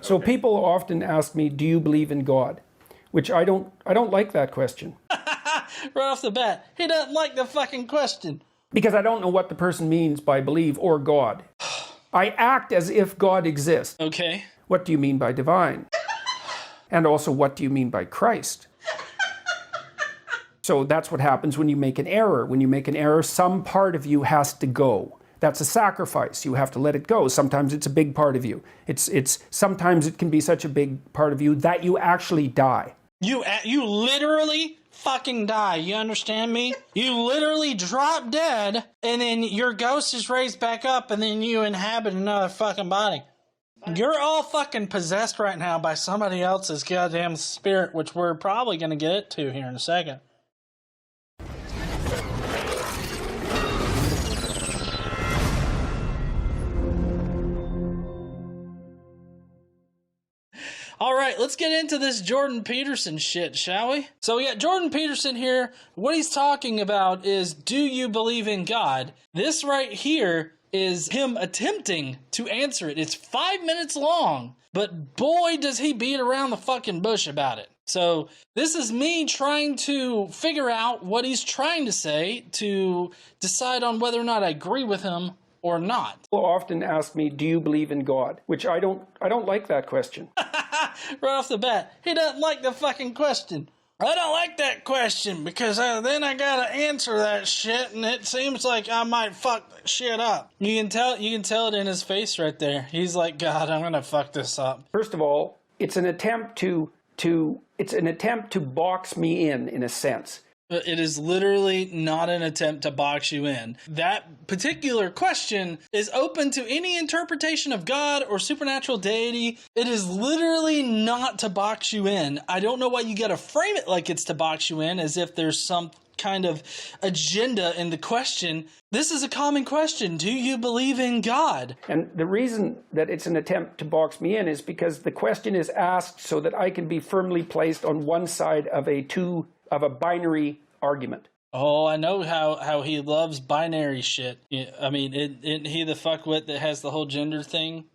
So people often ask me, do you believe in God? Which I don't like that question. Right off the bat, he doesn't like the fucking question. Because I don't know what the person means by believe or God. I act as if God exists. Okay. What do you mean by divine? And also, what do you mean by Christ? So that's what happens when you make an error. When you make an error, some part of you has to go. That's a sacrifice. You have to let it go. Sometimes it's a big part of you. Sometimes it can be such a big part of you that you actually die. You literally fucking die. You understand me? You literally drop dead, and then your ghost is raised back up, and then you inhabit another fucking body. You're all fucking possessed right now by somebody else's goddamn spirit, which we're probably going to get to here in a second. All right, let's get into this Jordan Peterson shit, shall we? So yeah, Jordan Peterson here, what he's talking about is, do you believe in God? This right here is him attempting to answer it. It's 5 minutes long, but boy, does he beat around the fucking bush about it. So this is me trying to figure out what he's trying to say to decide on whether or not I agree with him or not. People often ask me, do you believe in God? Which I don't like that question. Right off the bat, he doesn't like the fucking question. I don't like that question because then I gotta answer that shit, and it seems like I might fuck shit up. You can tell it in his face right there. He's like, God, I'm gonna fuck this up. First of all, it's an attempt to box me in a sense. It is literally not an attempt to box you in. That particular question is open to any interpretation of God or supernatural deity. It is literally not to box you in. I don't know why you gotta frame it like it's to box you in, as if there's some kind of agenda in the question. This is a common question. Do you believe in God? And the reason that it's an attempt to box me in is because the question is asked so that I can be firmly placed on one side of a binary argument. Oh, I know how he loves binary shit. I mean, isn't he the fuckwit that has the whole gender thing?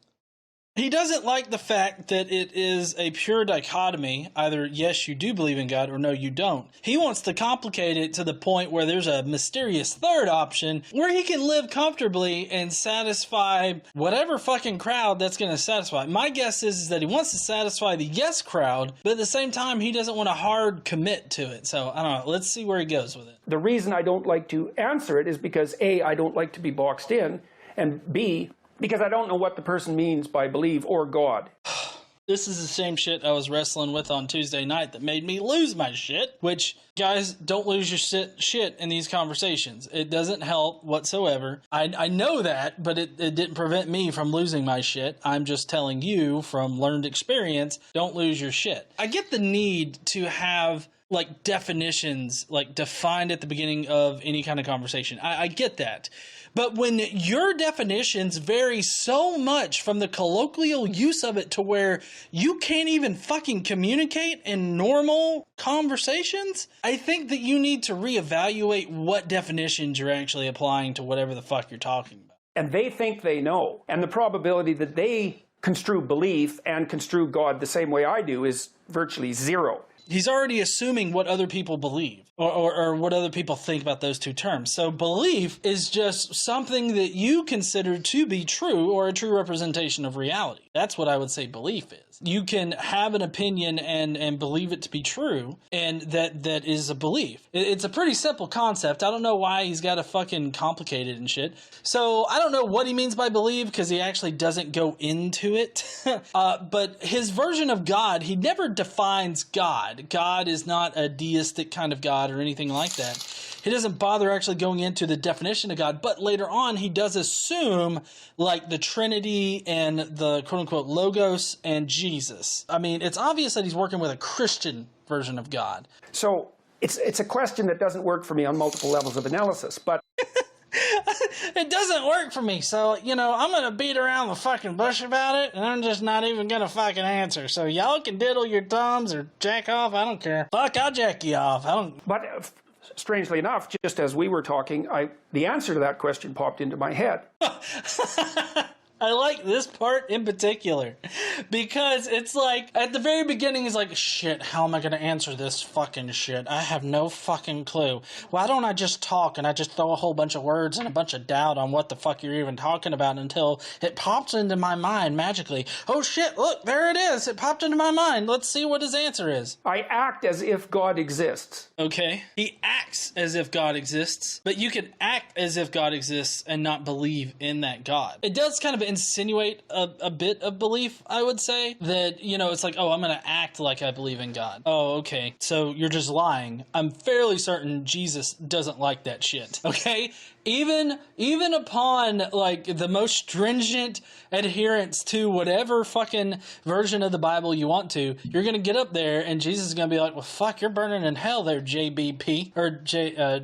He doesn't like the fact that it is a pure dichotomy, either yes, you do believe in God, or no, you don't. He wants to complicate it to the point where there's a mysterious third option where he can live comfortably and satisfy whatever fucking crowd that's going to satisfy. My guess is that he wants to satisfy the yes crowd, but at the same time, he doesn't want a hard commit to it. So, I don't know. Let's see where he goes with it. The reason I don't like to answer it is because A, I don't like to be boxed in, and B, because I don't know what the person means by believe or God. This is the same shit I was wrestling with on Tuesday night that made me lose my shit, which, guys, don't lose your shit in these conversations. It doesn't help whatsoever. I know that, but it didn't prevent me from losing my shit. I'm just telling you from learned experience, don't lose your shit. I get the need to have like definitions, like defined at the beginning of any kind of conversation. I get that. But when your definitions vary so much from the colloquial use of it to where you can't even fucking communicate in normal conversations, I think that you need to reevaluate what definitions you're actually applying to whatever the fuck you're talking about. And they think they know. And the probability that they construe belief and construe God the same way I do is virtually zero. He's already assuming what other people believe or what other people think about those two terms. So belief is just something that you consider to be true or a true representation of reality. That's what I would say belief is. You can have an opinion and believe it to be true, and that is a belief. It's a pretty simple concept. I don't know why he's got to fucking complicate it and shit. So I don't know what he means by believe because he actually doesn't go into it. But his version of God, he never defines God. God is not a deistic kind of God or anything like that. He doesn't bother actually going into the definition of God, but later on he does assume like the Trinity and the quote-unquote Logos and Jesus. I mean, it's obvious that he's working with a Christian version of God. So it's a question that doesn't work for me on multiple levels of analysis, but it doesn't work for me, so, you know, I'm gonna beat around the fucking bush about it, and I'm just not even gonna fucking answer. So y'all can diddle your thumbs or jack off, I don't care. Fuck, I'll jack you off, But strangely enough, just as we were talking, the answer to that question popped into my head. I like this part in particular because it's like at the very beginning he's like, shit, how am I going to answer this fucking shit? I have no fucking clue. Why don't I just talk and I just throw a whole bunch of words and a bunch of doubt on what the fuck you're even talking about until it pops into my mind magically. Oh shit, look, there it is. It popped into my mind. Let's see what his answer is. I act as if God exists. Okay. He acts as if God exists, but you can act as if God exists and not believe in that God. It does kind of insinuate a bit of belief, I would say, that, you know, it's like, oh, I'm going to act like I believe in God. Oh, okay. So you're just lying. I'm fairly certain Jesus doesn't like that shit. Okay? Even upon like the most stringent adherence to whatever fucking version of the Bible you want to, you're gonna get up there and Jesus is gonna be like, well, fuck, you're burning in hell there, JBP or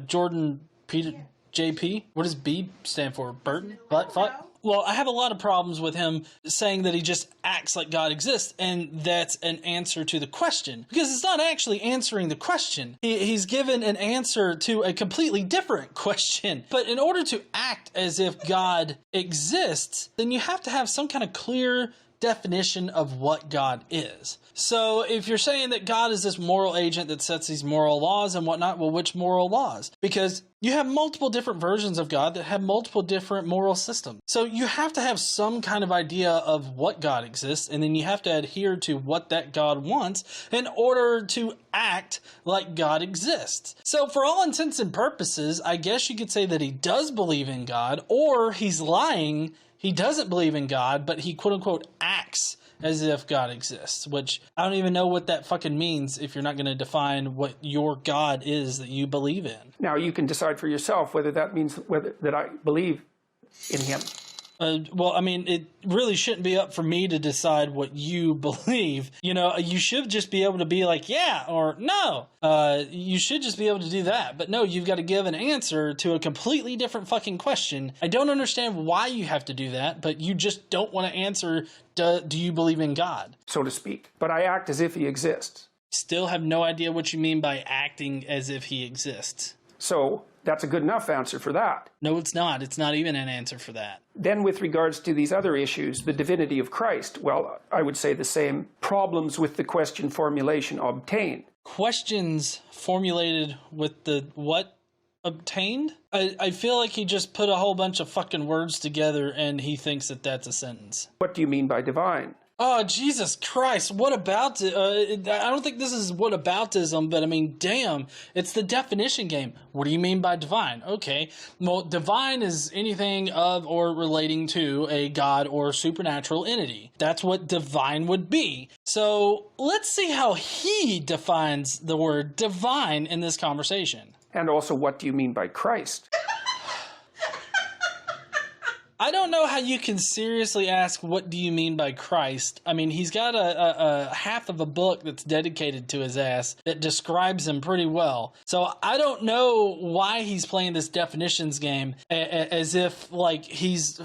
Jordan Peter JP. What does B stand for? Burton? What? Fuck. Well, I have a lot of problems with him saying that he just acts like God exists, and that's an answer to the question. Because it's not actually answering the question. He's given an answer to a completely different question. But in order to act as if God exists, then you have to have some kind of clear definition of what God is. So if you're saying that God is this moral agent that sets these moral laws and whatnot, well, which moral laws? Because you have multiple different versions of God that have multiple different moral systems. So you have to have some kind of idea of what God exists, and then you have to adhere to what that God wants in order to act like God exists. So for all intents and purposes, I guess you could say that he does believe in God, or he's lying. He doesn't believe in God, but he quote-unquote acts as if God exists, which I don't even know what that fucking means if you're not going to define what your God is that you believe in. Now you can decide for yourself whether that means that I believe in him. Well, I mean, it really shouldn't be up for me to decide what you believe. You know, you should just be able to be like, yeah, or no. You should just be able to do that. But no, you've got to give an answer to a completely different fucking question. I don't understand why you have to do that, but you just don't want to answer, do you believe in God? So to speak. But I act as if he exists. Still have no idea what you mean by acting as if he exists. So that's a good enough answer for that. No, it's not. It's not even an answer for that. Then with regards to these other issues, the divinity of Christ, well, I would say the same problems with the question formulation obtained. Questions formulated with the what obtained? I feel like he just put a whole bunch of fucking words together and he thinks that that's a sentence. What do you mean by divine? Oh, Jesus Christ, what about it? I don't think this is what aboutism, but I mean, damn, it's the definition game. What do you mean by divine? Okay, well, divine is anything of or relating to a god or supernatural entity. That's what divine would be. So let's see how he defines the word divine in this conversation. And also, what do you mean by Christ? I don't know how you can seriously ask, what do you mean by Christ? I mean, he's got a half of a book that's dedicated to his ass that describes him pretty well. So I don't know why he's playing this definitions game as if, like, he's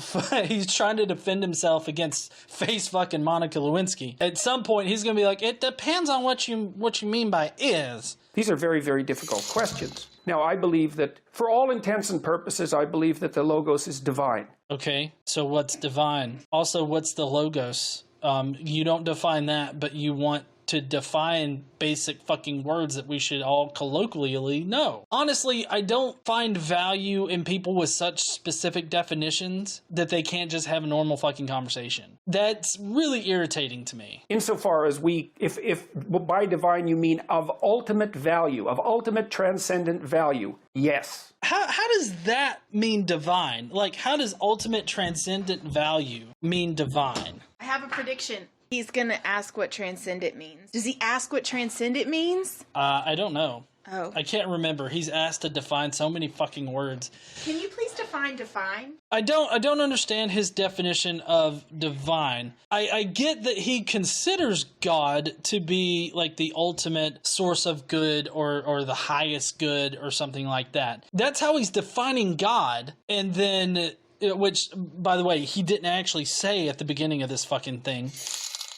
trying to defend himself against face fucking Monica Lewinsky. At some point, he's going to be like, it depends on what you mean by is. These are very, very difficult questions. Now, I believe that, for all intents and purposes, I believe that the Logos is divine. Okay, so what's divine? Also, what's the Logos? You don't define that, but you want to define basic fucking words that we should all colloquially know. Honestly, I don't find value in people with such specific definitions that they can't just have a normal fucking conversation. That's really irritating to me. Insofar as if by divine you mean of ultimate value, of ultimate transcendent value, yes. How does that mean divine? Like, how does ultimate transcendent value mean divine? I have a prediction. He's going to ask what transcendent means. Does he ask what transcendent means? I don't know. Oh. I can't remember. He's asked to define so many fucking words. Can you please define? I don't understand his definition of divine. I get that he considers God to be like the ultimate source of good or the highest good or something like that. That's how he's defining God. And then, which, by the way, he didn't actually say at the beginning of this fucking thing.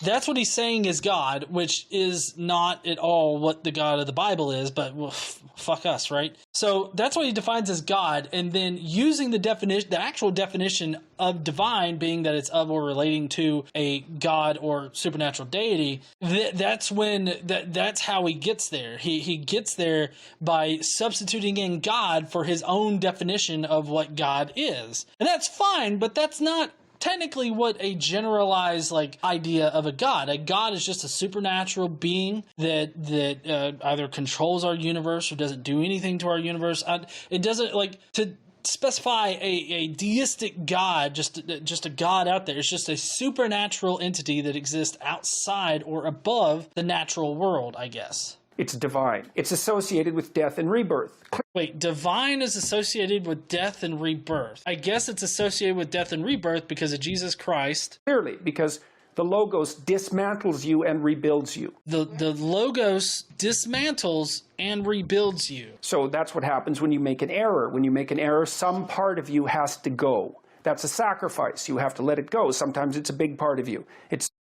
That's what he's saying is God, which is not at all what the God of the Bible is, but well, fuck us, right? So that's what he defines as God, and then using the actual definition of divine being that it's of or relating to a God or supernatural deity, that's how he gets there. He gets there by substituting in God for his own definition of what God is. And that's fine, but that's not technically what a generalized idea of a god. A god is just a supernatural being that either controls our universe or doesn't do anything to our universe. It doesn't to specify a deistic god, just a god out there. It's just a supernatural entity that exists outside or above the natural world, I guess. It's divine. It's associated with death and rebirth. Wait, divine is associated with death and rebirth. I guess it's associated with death and rebirth because of Jesus Christ. Clearly, because the Logos dismantles you and rebuilds you. The Logos dismantles and rebuilds you. So that's what happens when you make an error. When you make an error, some part of you has to go. That's a sacrifice. You have to let it go. Sometimes it's a big part of you.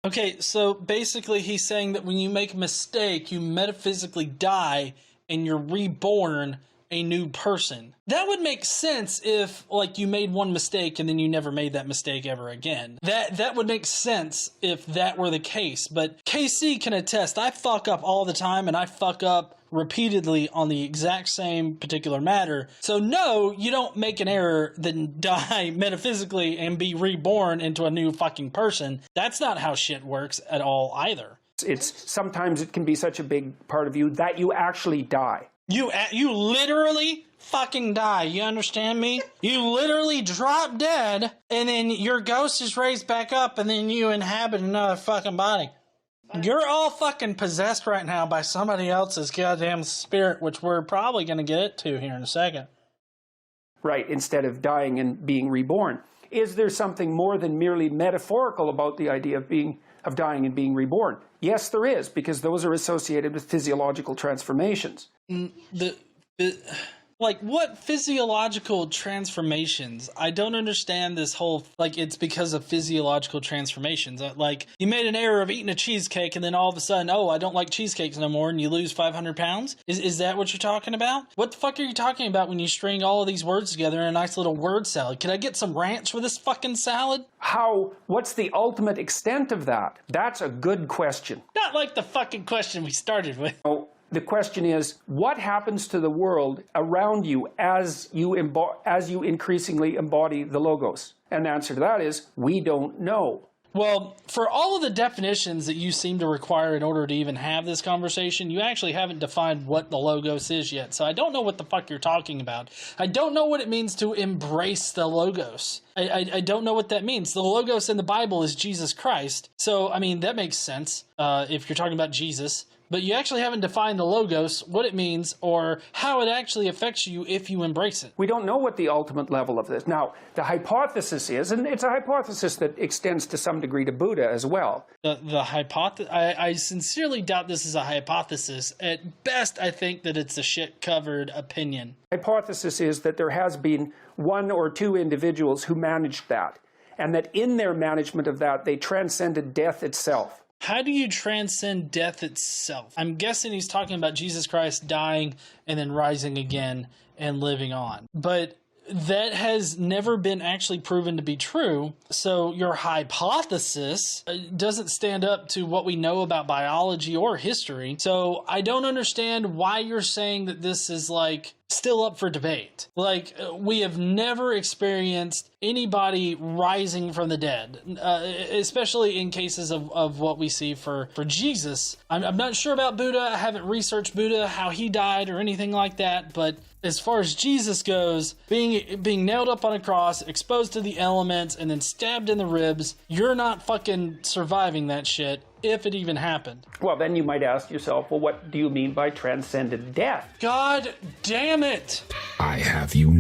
Okay, so basically he's saying that when you make a mistake, you metaphysically die and you're reborn a new person. That would make sense if you made one mistake and then you never made that mistake ever again. That would make sense if that were the case. But KC can attest, I fuck up all the time, and I fuck up repeatedly on the exact same particular matter. So no, you don't make an error, then die metaphysically and be reborn into a new fucking person. That's not how shit works at all either. Sometimes it can be such a big part of you that you actually die. You literally fucking die. You understand me? You literally drop dead, and then your ghost is raised back up, and then you inhabit another fucking body. You're all fucking possessed right now by somebody else's goddamn spirit, which we're probably going to get to here in a second. Right, instead of dying and being reborn. Is there something more than merely metaphorical about the idea of dying and being reborn? Yes, there is, because those are associated with physiological transformations. What physiological transformations? I don't understand this whole, it's because of physiological transformations. You made an error of eating a cheesecake and then all of a sudden, oh, I don't like cheesecakes no more, and you lose 500 pounds? Is that what you're talking about? What the fuck are you talking about when you string all of these words together in a nice little word salad? Can I get some ranch with this fucking salad? What's the ultimate extent of that? That's a good question. Not like the fucking question we started with. Oh. The question is, what happens to the world around you as you increasingly embody the Logos? And the answer to that is, we don't know. Well, for all of the definitions that you seem to require in order to even have this conversation, you actually haven't defined what the Logos is yet. So I don't know what the fuck you're talking about. I don't know what it means to embrace the Logos. I don't know what that means. The Logos in the Bible is Jesus Christ. So, I mean, that makes sense if you're talking about Jesus. But you actually haven't defined the Logos, what it means, or how it actually affects you if you embrace it. We don't know what the ultimate level of this. Now, the hypothesis is, and it's a hypothesis that extends to some degree to Buddha as well. The hypothesis, I sincerely doubt this is a hypothesis. At best, I think that it's a shit-covered opinion. Hypothesis is that there has been one or two individuals who managed that, and that in their management of that, they transcended death itself. How do you transcend death itself? I'm guessing he's talking about Jesus Christ dying and then rising again and living on. But that has never been actually proven to be true. So your hypothesis doesn't stand up to what we know about biology or history. So I don't understand why you're saying that this is still up for debate. We have never experienced anybody rising from the dead, especially in cases of what we see for Jesus. I'm not sure about Buddha. I haven't researched Buddha, how he died or anything like that, but as far as Jesus goes, being nailed up on a cross, exposed to the elements, and then stabbed in the ribs, you're not fucking surviving that shit, if it even happened. Well, then you might ask yourself, well, what do you mean by transcended death? God damn it! I have you.